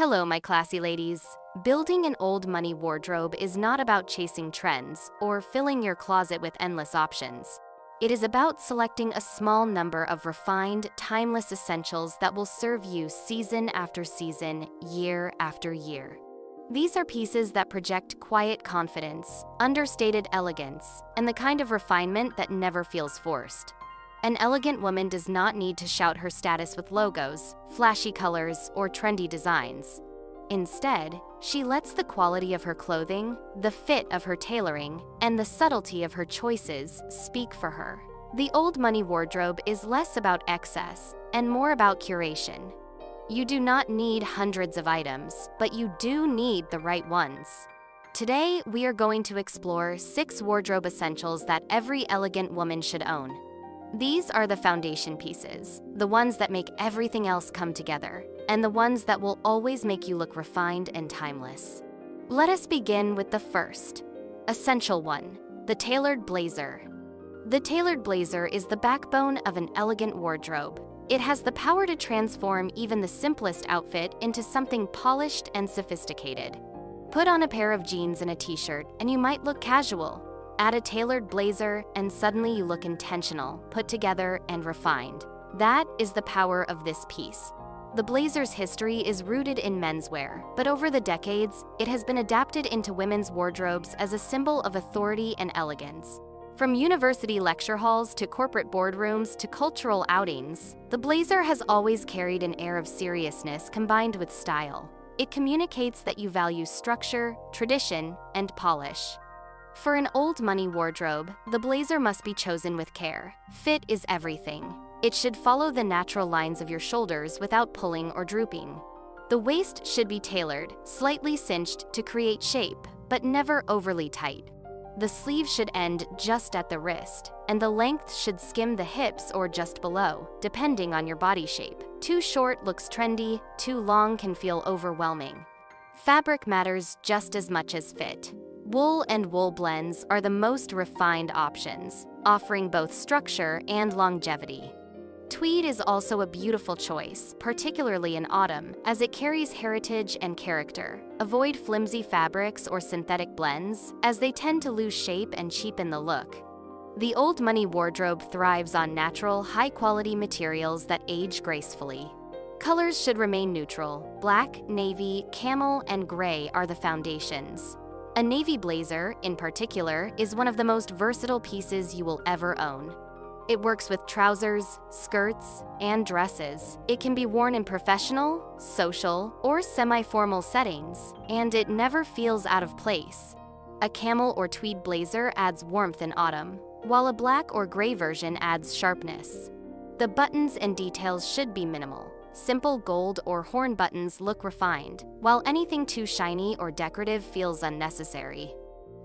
Hello, my classy ladies. Building an old money wardrobe is not about chasing trends or filling your closet with endless options. It is about selecting a small number of refined, timeless essentials that will serve you season after season, year after year. These are pieces that project quiet confidence, understated elegance, and the kind of refinement that never feels forced. An elegant woman does not need to shout her status with logos, flashy colors, or trendy designs. Instead, she lets the quality of her clothing, the fit of her tailoring, and the subtlety of her choices speak for her. The old money wardrobe is less about excess and more about curation. You do not need hundreds of items, but you do need the right ones. Today, we are going to explore 6 wardrobe essentials that every elegant woman should own. These are the foundation pieces, the ones that make everything else come together, and the ones that will always make you look refined and timeless. Let us begin with the first. Essential 1. The tailored blazer. The tailored blazer is the backbone of an elegant wardrobe. It has the power to transform even the simplest outfit into something polished and sophisticated. Put on a pair of jeans and a t-shirt, and you might look casual. Add a tailored blazer, and suddenly you look intentional, put together, and refined. That is the power of this piece. The blazer's history is rooted in menswear, but over the decades, it has been adapted into women's wardrobes as a symbol of authority and elegance. From university lecture halls to corporate boardrooms to cultural outings, the blazer has always carried an air of seriousness combined with style. It communicates that you value structure, tradition, and polish. For an old money wardrobe, the blazer must be chosen with care. Fit is everything. It should follow the natural lines of your shoulders without pulling or drooping. The waist should be tailored, slightly cinched to create shape, but never overly tight. The sleeve should end just at the wrist, and the length should skim the hips or just below, depending on your body shape. Too short looks trendy, too long can feel overwhelming. Fabric matters just as much as fit. Wool and wool blends are the most refined options, offering both structure and longevity. Tweed is also a beautiful choice, particularly in autumn, as it carries heritage and character. Avoid flimsy fabrics or synthetic blends, as they tend to lose shape and cheapen the look. The old money wardrobe thrives on natural, high-quality materials that age gracefully. Colors should remain neutral. Black, navy, camel, and gray are the foundations. A navy blazer, in particular, is one of the most versatile pieces you will ever own. It works with trousers, skirts, and dresses. It can be worn in professional, social, or semi-formal settings, and it never feels out of place. A camel or tweed blazer adds warmth in autumn, while a black or gray version adds sharpness. The buttons and details should be minimal. Simple gold or horn buttons look refined, while anything too shiny or decorative feels unnecessary.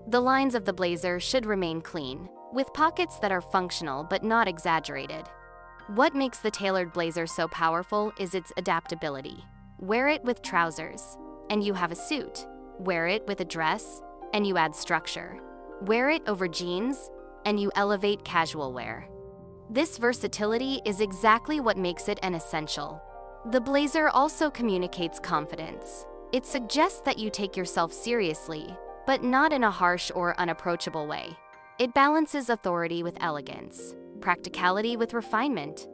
The lines of the blazer should remain clean, with pockets that are functional but not exaggerated. What makes the tailored blazer so powerful is its adaptability. Wear it with trousers, and you have a suit. Wear it with a dress, and you add structure. Wear it over jeans, and you elevate casual wear. This versatility is exactly what makes it an essential. The blazer also communicates confidence. It suggests that you take yourself seriously, but not in a harsh or unapproachable way. It balances authority with elegance, practicality with refinement.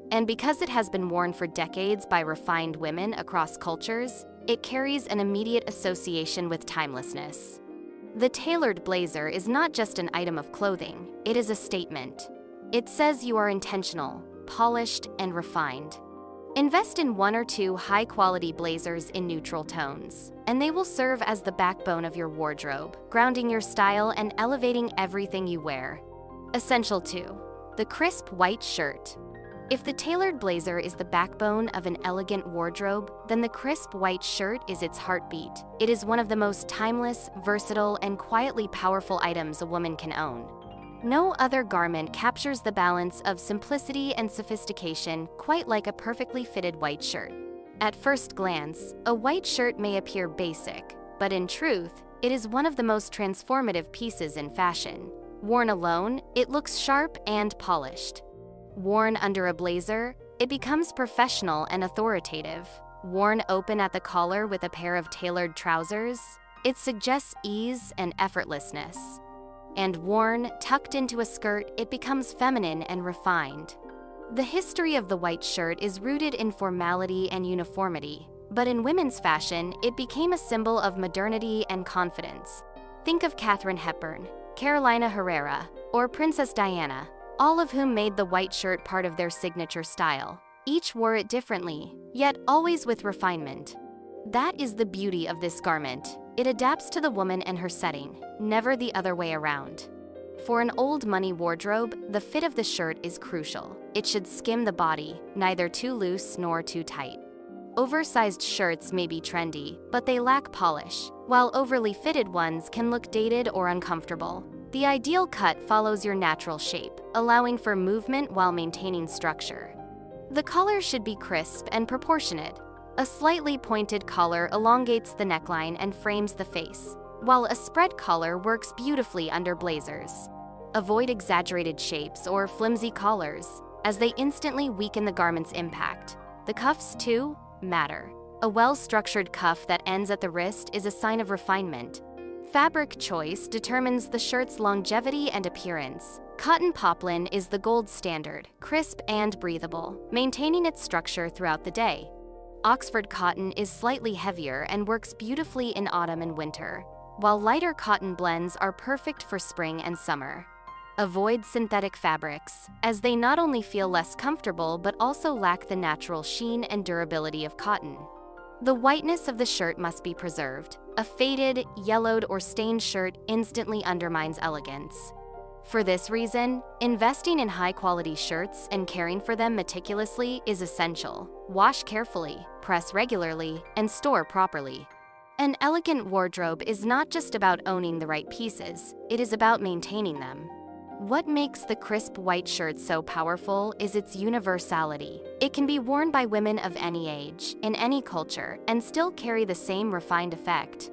And because it has been worn for decades by refined women across cultures, it carries an immediate association with timelessness. The tailored blazer is not just an item of clothing, it is a statement. It says you are intentional, polished, and refined. Invest in 1 or 2 high-quality blazers in neutral tones, and they will serve as the backbone of your wardrobe, grounding your style and elevating everything you wear. Essential 2. The crisp white shirt. If the tailored blazer is the backbone of an elegant wardrobe, then the crisp white shirt is its heartbeat. It is one of the most timeless, versatile, and quietly powerful items a woman can own. No other garment captures the balance of simplicity and sophistication quite like a perfectly fitted white shirt. At first glance, a white shirt may appear basic, but in truth, it is one of the most transformative pieces in fashion. Worn alone, it looks sharp and polished. Worn under a blazer, it becomes professional and authoritative. Worn open at the collar with a pair of tailored trousers, it suggests ease and effortlessness. And worn, tucked into a skirt, it becomes feminine and refined. The history of the white shirt is rooted in formality and uniformity, but in women's fashion, it became a symbol of modernity and confidence. Think of Katharine Hepburn, Carolina Herrera, or Princess Diana, all of whom made the white shirt part of their signature style. Each wore it differently, yet always with refinement. That is the beauty of this garment. It adapts to the woman and her setting, never the other way around. For an old money wardrobe, the fit of the shirt is crucial. It should skim the body, neither too loose nor too tight. Oversized shirts may be trendy, but they lack polish, while overly fitted ones can look dated or uncomfortable. The ideal cut follows your natural shape, allowing for movement while maintaining structure. The collar should be crisp and proportionate. A slightly pointed collar elongates the neckline and frames the face, while a spread collar works beautifully under blazers. Avoid exaggerated shapes or flimsy collars, as they instantly weaken the garment's impact. The cuffs, too, matter. A well-structured cuff that ends at the wrist is a sign of refinement. Fabric choice determines the shirt's longevity and appearance. Cotton poplin is the gold standard, crisp and breathable, maintaining its structure throughout the day. Oxford cotton is slightly heavier and works beautifully in autumn and winter, while lighter cotton blends are perfect for spring and summer. Avoid synthetic fabrics, as they not only feel less comfortable but also lack the natural sheen and durability of cotton. The whiteness of the shirt must be preserved. A faded, yellowed, or stained shirt instantly undermines elegance. For this reason, investing in high-quality shirts and caring for them meticulously is essential. Wash carefully, press regularly, and store properly. An elegant wardrobe is not just about owning the right pieces, it is about maintaining them. What makes the crisp white shirt so powerful is its universality. It can be worn by women of any age, in any culture, and still carry the same refined effect.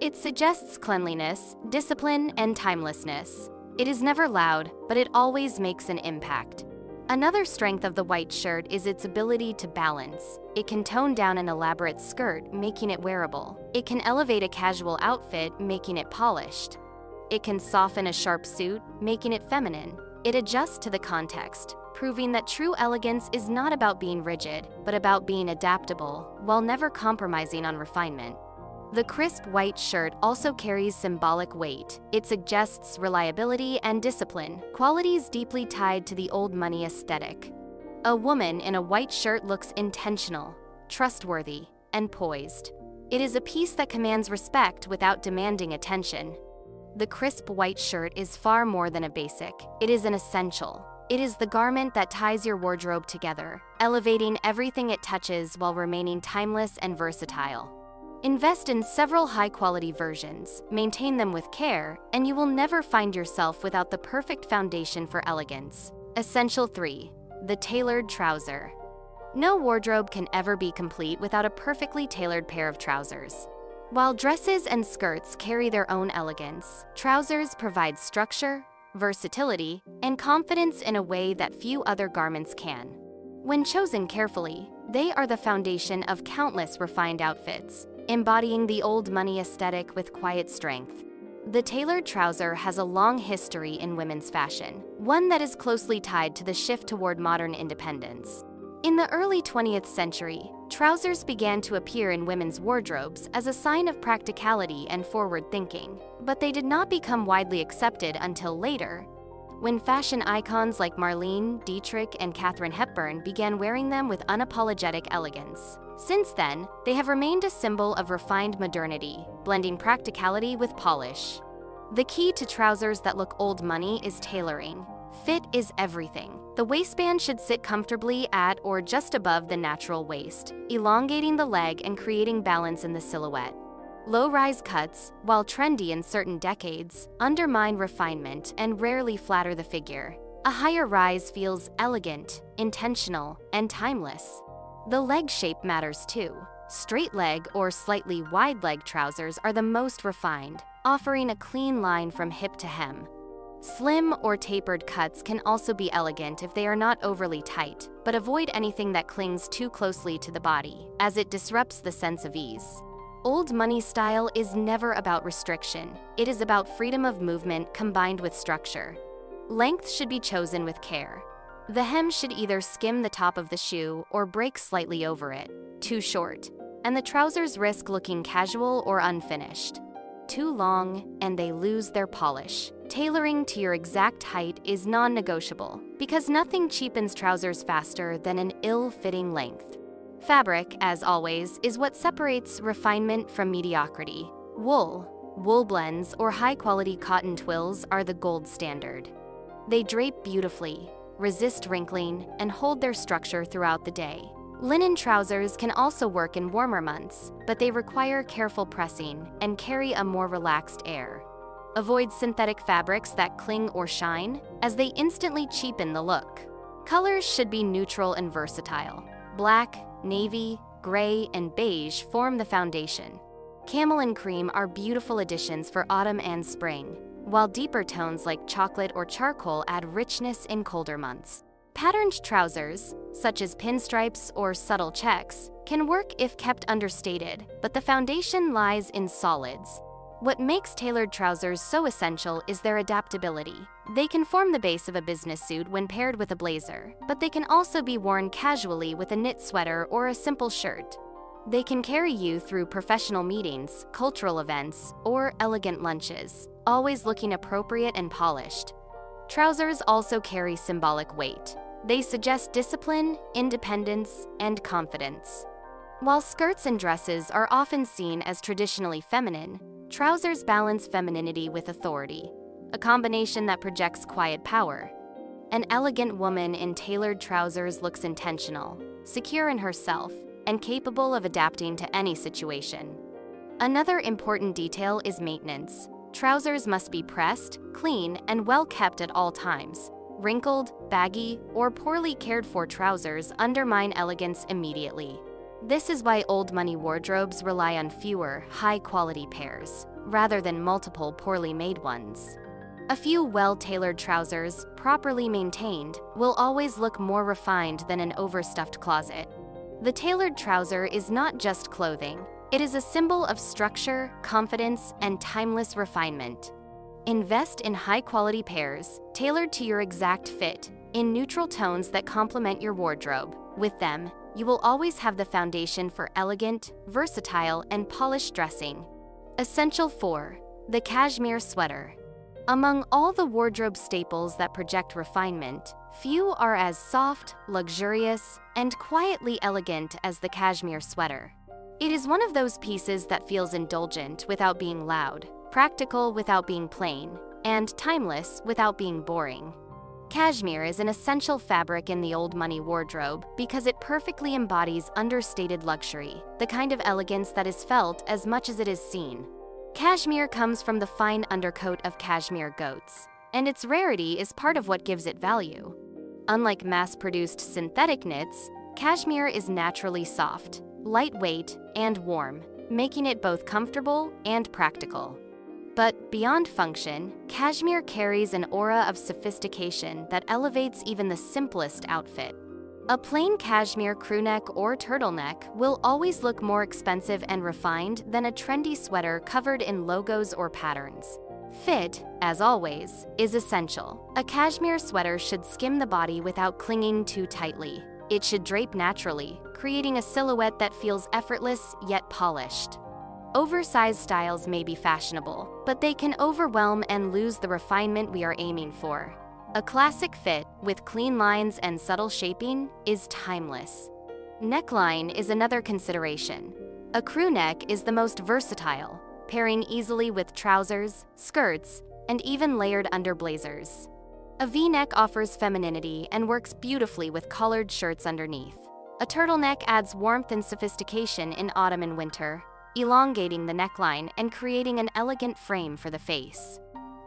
It suggests cleanliness, discipline, and timelessness. It is never loud, but it always makes an impact. Another strength of the white shirt is its ability to balance. It can tone down an elaborate skirt, making it wearable. It can elevate a casual outfit, making it polished. It can soften a sharp suit, making it feminine. It adjusts to the context, proving that true elegance is not about being rigid, but about being adaptable, while never compromising on refinement. The crisp white shirt also carries symbolic weight. It suggests reliability and discipline, qualities deeply tied to the old money aesthetic. A woman in a white shirt looks intentional, trustworthy, and poised. It is a piece that commands respect without demanding attention. The crisp white shirt is far more than a basic. It is an essential. It is the garment that ties your wardrobe together, elevating everything it touches while remaining timeless and versatile. Invest in several high-quality versions, maintain them with care, and you will never find yourself without the perfect foundation for elegance. Essential 3. The tailored trouser. No wardrobe can ever be complete without a perfectly tailored pair of trousers. While dresses and skirts carry their own elegance, trousers provide structure, versatility, and confidence in a way that few other garments can. When chosen carefully, they are the foundation of countless refined outfits, embodying the old money aesthetic with quiet strength. The tailored trouser has a long history in women's fashion, one that is closely tied to the shift toward modern independence. In the early 20th century, trousers began to appear in women's wardrobes as a sign of practicality and forward thinking, but they did not become widely accepted until later, when fashion icons like Marlene Dietrich and Katharine Hepburn began wearing them with unapologetic elegance. Since then, they have remained a symbol of refined modernity, blending practicality with polish. The key to trousers that look old money is tailoring. Fit is everything. The waistband should sit comfortably at or just above the natural waist, elongating the leg and creating balance in the silhouette. Low-rise cuts, while trendy in certain decades, undermine refinement and rarely flatter the figure. A higher rise feels elegant, intentional, and timeless. The leg shape matters too. Straight leg or slightly wide leg trousers are the most refined, offering a clean line from hip to hem. Slim or tapered cuts can also be elegant if they are not overly tight, but avoid anything that clings too closely to the body, as it disrupts the sense of ease. Old money style is never about restriction. It is about freedom of movement combined with structure. Length should be chosen with care. The hem should either skim the top of the shoe or break slightly over it, too short, and the trousers risk looking casual or unfinished. Too long, and they lose their polish. Tailoring to your exact height is non-negotiable, because nothing cheapens trousers faster than an ill-fitting length. Fabric, as always, is what separates refinement from mediocrity. Wool blends, or high-quality cotton twills are the gold standard. They drape beautifully, resist wrinkling, and hold their structure throughout the day. Linen trousers can also work in warmer months, but they require careful pressing and carry a more relaxed air. Avoid synthetic fabrics that cling or shine, as they instantly cheapen the look. Colors should be neutral and versatile. Black, navy, gray, and beige form the foundation. Camel and cream are beautiful additions for autumn and spring, while deeper tones like chocolate or charcoal add richness in colder months. Patterned trousers, such as pinstripes or subtle checks, can work if kept understated, but the foundation lies in solids. What makes tailored trousers so essential is their adaptability. They can form the base of a business suit when paired with a blazer, but they can also be worn casually with a knit sweater or a simple shirt. They can carry you through professional meetings, cultural events, or elegant lunches, always looking appropriate and polished. Trousers also carry symbolic weight. They suggest discipline, independence, and confidence. While skirts and dresses are often seen as traditionally feminine, trousers balance femininity with authority, a combination that projects quiet power. An elegant woman in tailored trousers looks intentional, secure in herself, and capable of adapting to any situation. Another important detail is maintenance. Trousers must be pressed, clean, and well kept at all times. Wrinkled, baggy, or poorly cared for trousers undermine elegance immediately. This is why old money wardrobes rely on fewer, high-quality pairs, rather than multiple poorly made ones. A few well-tailored trousers, properly maintained, will always look more refined than an overstuffed closet. The tailored trouser is not just clothing. It is a symbol of structure, confidence, and timeless refinement. Invest in high-quality pairs, tailored to your exact fit, in neutral tones that complement your wardrobe. With them, you will always have the foundation for elegant, versatile, and polished dressing. Essential 4. The cashmere sweater. Among all the wardrobe staples that project refinement, few are as soft, luxurious, and quietly elegant as the cashmere sweater. It is one of those pieces that feels indulgent without being loud, practical without being plain, and timeless without being boring. Cashmere is an essential fabric in the old money wardrobe because it perfectly embodies understated luxury, the kind of elegance that is felt as much as it is seen. Cashmere comes from the fine undercoat of cashmere goats, and its rarity is part of what gives it value. Unlike mass-produced synthetic knits, cashmere is naturally soft, lightweight, and warm, making it both comfortable and practical. But beyond function, cashmere carries an aura of sophistication that elevates even the simplest outfit. A plain cashmere crewneck or turtleneck will always look more expensive and refined than a trendy sweater covered in logos or patterns. Fit, as always, is essential. A cashmere sweater should skim the body without clinging too tightly. It should drape naturally, creating a silhouette that feels effortless yet polished. Oversized styles may be fashionable, but they can overwhelm and lose the refinement we are aiming for. A classic fit, with clean lines and subtle shaping, is timeless. Neckline is another consideration. A crew neck is the most versatile, pairing easily with trousers, skirts, and even layered underblazers. A V-neck offers femininity and works beautifully with collared shirts underneath. A turtleneck adds warmth and sophistication in autumn and winter, elongating the neckline and creating an elegant frame for the face.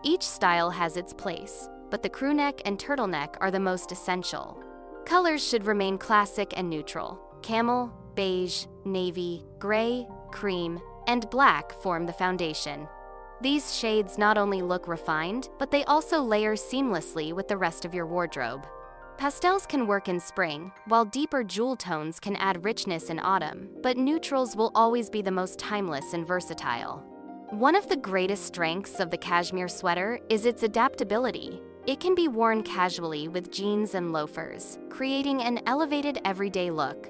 Each style has its place, but the crewneck and turtleneck are the most essential. Colors should remain classic and neutral. Camel, beige, navy, gray, cream, and black form the foundation. These shades not only look refined, but they also layer seamlessly with the rest of your wardrobe. Pastels can work in spring, while deeper jewel tones can add richness in autumn, but neutrals will always be the most timeless and versatile. One of the greatest strengths of the cashmere sweater is its adaptability. It can be worn casually with jeans and loafers, creating an elevated everyday look.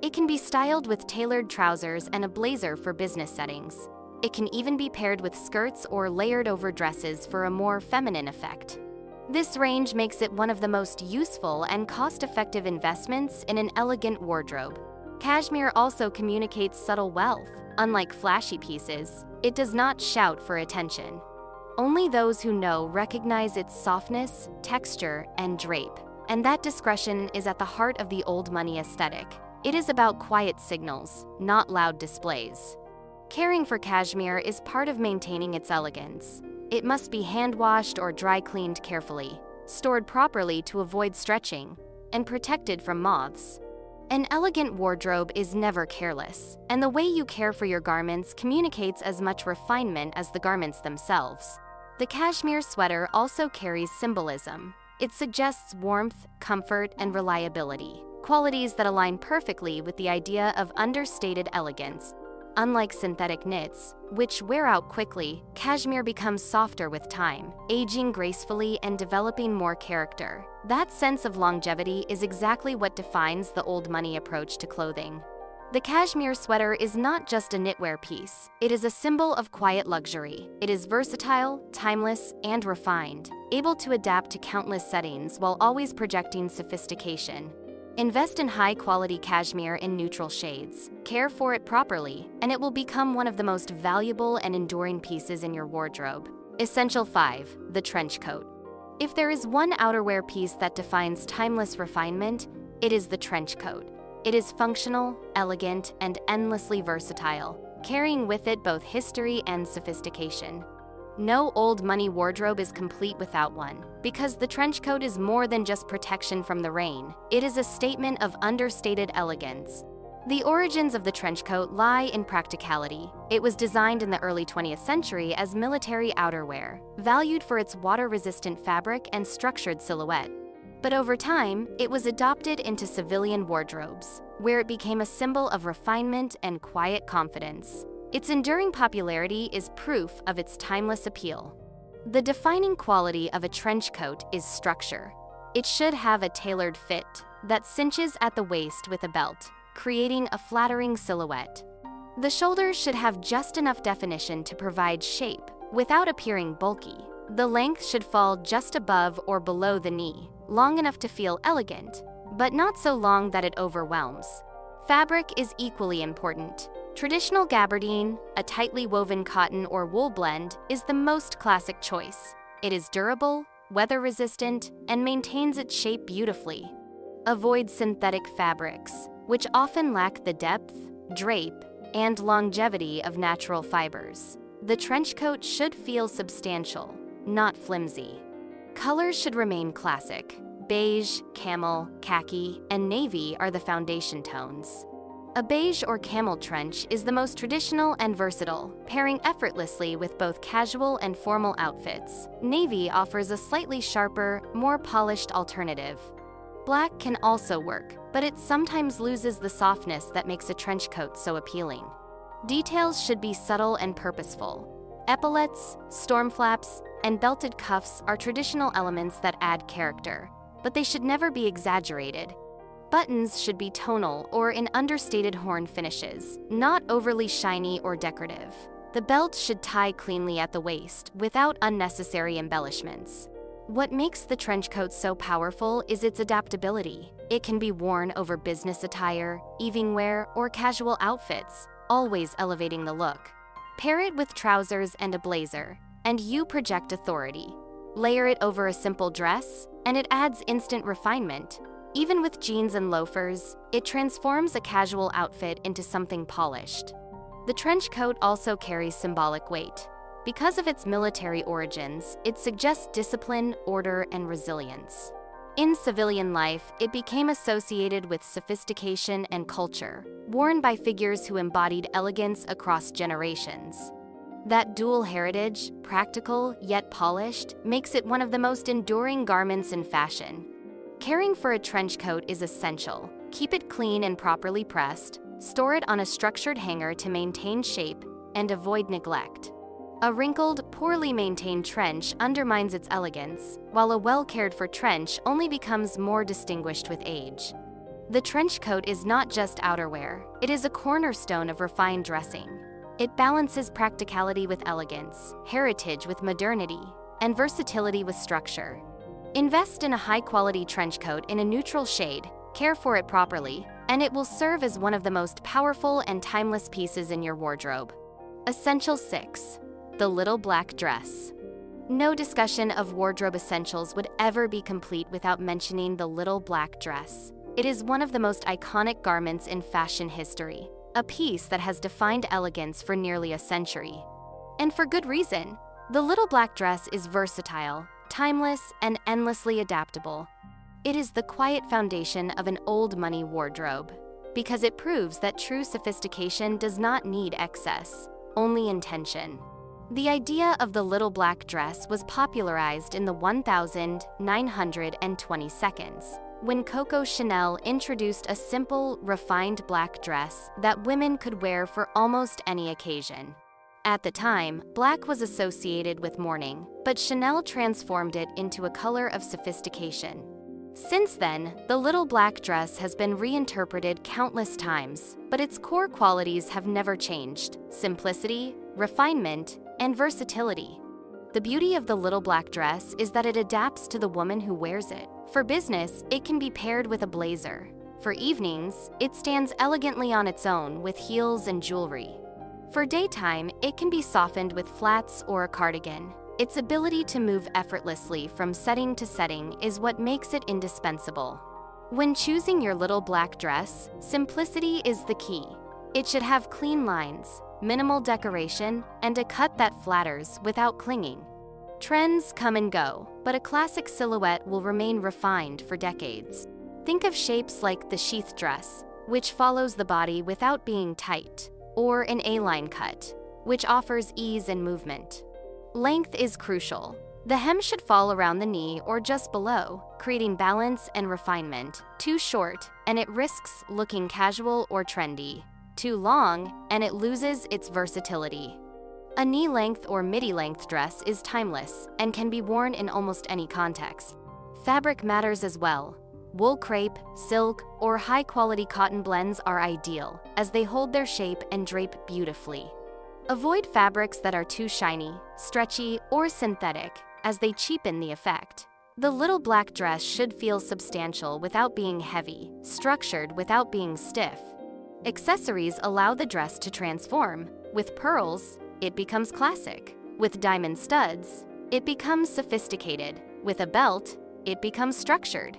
It can be styled with tailored trousers and a blazer for business settings. It can even be paired with skirts or layered over dresses for a more feminine effect. This range makes it one of the most useful and cost-effective investments in an elegant wardrobe. Cashmere also communicates subtle wealth. Unlike flashy pieces, it does not shout for attention. Only those who know recognize its softness, texture, and drape, and that discretion is at the heart of the old money aesthetic. It is about quiet signals, not loud displays. Caring for cashmere is part of maintaining its elegance. It must be hand-washed or dry-cleaned carefully, stored properly to avoid stretching, and protected from moths. An elegant wardrobe is never careless, and the way you care for your garments communicates as much refinement as the garments themselves. The cashmere sweater also carries symbolism. It suggests warmth, comfort, and reliability, qualities that align perfectly with the idea of understated elegance. Unlike synthetic knits, which wear out quickly, cashmere becomes softer with time, aging gracefully and developing more character. That sense of longevity is exactly what defines the old money approach to clothing. The cashmere sweater is not just a knitwear piece. It is a symbol of quiet luxury. It is versatile, timeless, and refined, able to adapt to countless settings while always projecting sophistication. Invest in high-quality cashmere in neutral shades. Care for it properly, and it will become one of the most valuable and enduring pieces in your wardrobe. Essential 5. The trench coat. If there is one outerwear piece that defines timeless refinement, it is the trench coat. It is functional, elegant, and endlessly versatile, carrying with it both history and sophistication. No old money wardrobe is complete without one, because the trench coat is more than just protection from the rain. It is a statement of understated elegance. The origins of the trench coat lie in practicality. It was designed in the early 20th century as military outerwear, valued for its water-resistant fabric and structured silhouette. But over time, it was adopted into civilian wardrobes, where it became a symbol of refinement and quiet confidence. Its enduring popularity is proof of its timeless appeal. The defining quality of a trench coat is structure. It should have a tailored fit that cinches at the waist with a belt, creating a flattering silhouette. The shoulders should have just enough definition to provide shape without appearing bulky. The length should fall just above or below the knee, long enough to feel elegant, but not so long that it overwhelms. Fabric is equally important. Traditional gabardine, a tightly woven cotton or wool blend, is the most classic choice. It is durable, weather-resistant, and maintains its shape beautifully. Avoid synthetic fabrics, which often lack the depth, drape, and longevity of natural fibers. The trench coat should feel substantial, not flimsy. Colors should remain classic. Beige, camel, khaki, and navy are the foundation tones. A beige or camel trench is the most traditional and versatile, pairing effortlessly with both casual and formal outfits. Navy offers a slightly sharper, more polished alternative. Black can also work, but it sometimes loses the softness that makes a trench coat so appealing. Details should be subtle and purposeful. Epaulets, storm flaps, and belted cuffs are traditional elements that add character, but they should never be exaggerated. Buttons should be tonal or in understated horn finishes, not overly shiny or decorative. The belt should tie cleanly at the waist without unnecessary embellishments. What makes the trench coat so powerful is its adaptability. It can be worn over business attire, evening wear, or casual outfits, always elevating the look. Pair it with trousers and a blazer, and you project authority. Layer it over a simple dress, and it adds instant refinement. Even with jeans and loafers, it transforms a casual outfit into something polished. The trench coat also carries symbolic weight. Because of its military origins, it suggests discipline, order, and resilience. In civilian life, it became associated with sophistication and culture, worn by figures who embodied elegance across generations. That dual heritage, practical yet polished, makes it one of the most enduring garments in fashion. Caring for a trench coat is essential. Keep it clean and properly pressed, store it on a structured hanger to maintain shape, and avoid neglect. A wrinkled, poorly maintained trench undermines its elegance, while a well-cared-for trench only becomes more distinguished with age. The trench coat is not just outerwear, it is a cornerstone of refined dressing. It balances practicality with elegance, heritage with modernity, and versatility with structure. Invest in a high-quality trench coat in a neutral shade, care for it properly, and it will serve as one of the most powerful and timeless pieces in your wardrobe. Essential 6. The little black dress. No discussion of wardrobe essentials would ever be complete without mentioning the little black dress. It is one of the most iconic garments in fashion history, a piece that has defined elegance for nearly a century. And for good reason. The little black dress is versatile, timeless, and endlessly adaptable. It is the quiet foundation of an old money wardrobe, because it proves that true sophistication does not need excess, only intention. The idea of the little black dress was popularized in the 1922, when Coco Chanel introduced a simple, refined black dress that women could wear for almost any occasion. At the time, black was associated with mourning, but Chanel transformed it into a color of sophistication. Since then, the little black dress has been reinterpreted countless times, but its core qualities have never changed: simplicity, refinement, and versatility. The beauty of the little black dress is that it adapts to the woman who wears it. For business, it can be paired with a blazer. For evenings, it stands elegantly on its own with heels and jewelry. For daytime, it can be softened with flats or a cardigan. Its ability to move effortlessly from setting to setting is what makes it indispensable. When choosing your little black dress, simplicity is the key. It should have clean lines, minimal decoration, and a cut that flatters without clinging. Trends come and go, but a classic silhouette will remain refined for decades. Think of shapes like the sheath dress, which follows the body without being tight, or an A-line cut, which offers ease and movement. Length is crucial. The hem should fall around the knee or just below, creating balance and refinement. Too short, and it risks looking casual or trendy. Too long, and it loses its versatility. A knee-length or midi-length dress is timeless and can be worn in almost any context. Fabric matters as well. Wool crepe, silk, or high-quality cotton blends are ideal, as they hold their shape and drape beautifully. Avoid fabrics that are too shiny, stretchy, or synthetic, as they cheapen the effect. The little black dress should feel substantial without being heavy, structured without being stiff. Accessories allow the dress to transform. With pearls, it becomes classic. With diamond studs, it becomes sophisticated. With a belt, it becomes structured.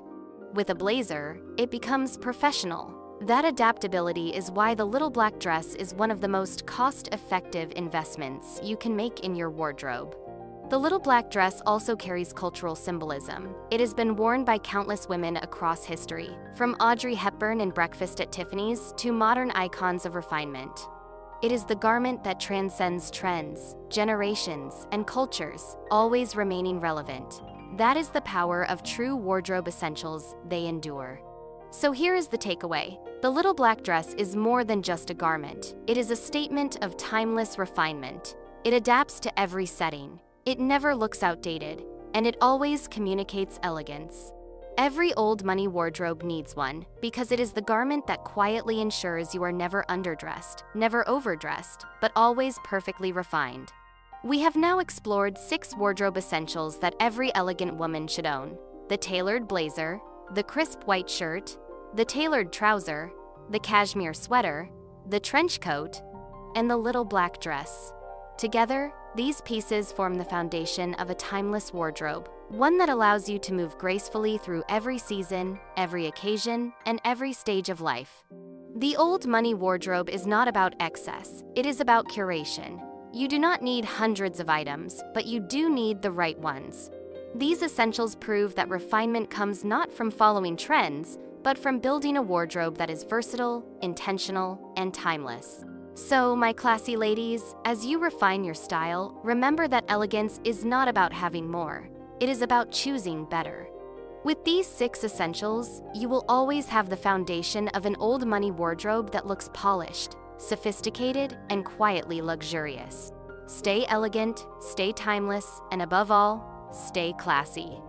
With a blazer, it becomes professional. That adaptability is why the little black dress is one of the most cost-effective investments you can make in your wardrobe. The little black dress also carries cultural symbolism. It has been worn by countless women across history, from Audrey Hepburn in Breakfast at Tiffany's to modern icons of refinement. It is the garment that transcends trends, generations, and cultures, always remaining relevant. That is the power of true wardrobe essentials. They endure. So here is the takeaway. The little black dress is more than just a garment. It is a statement of timeless refinement. It adapts to every setting. It never looks outdated, and it always communicates elegance. Every old money wardrobe needs one, because it is the garment that quietly ensures you are never underdressed, never overdressed, but always perfectly refined. We have now explored 6 wardrobe essentials that every elegant woman should own: the tailored blazer, the crisp white shirt, the tailored trouser, the cashmere sweater, the trench coat, and the little black dress. Together, these pieces form the foundation of a timeless wardrobe, one that allows you to move gracefully through every season, every occasion, and every stage of life. The old money wardrobe is not about excess, it is about curation. You do not need hundreds of items, but you do need the right ones. These essentials prove that refinement comes not from following trends, but from building a wardrobe that is versatile, intentional, and timeless. So, my classy ladies, as you refine your style, remember that elegance is not about having more. It is about choosing better. With these 6 essentials, you will always have the foundation of an old money wardrobe that looks polished, sophisticated, and quietly luxurious. Stay elegant, stay timeless, and above all, stay classy.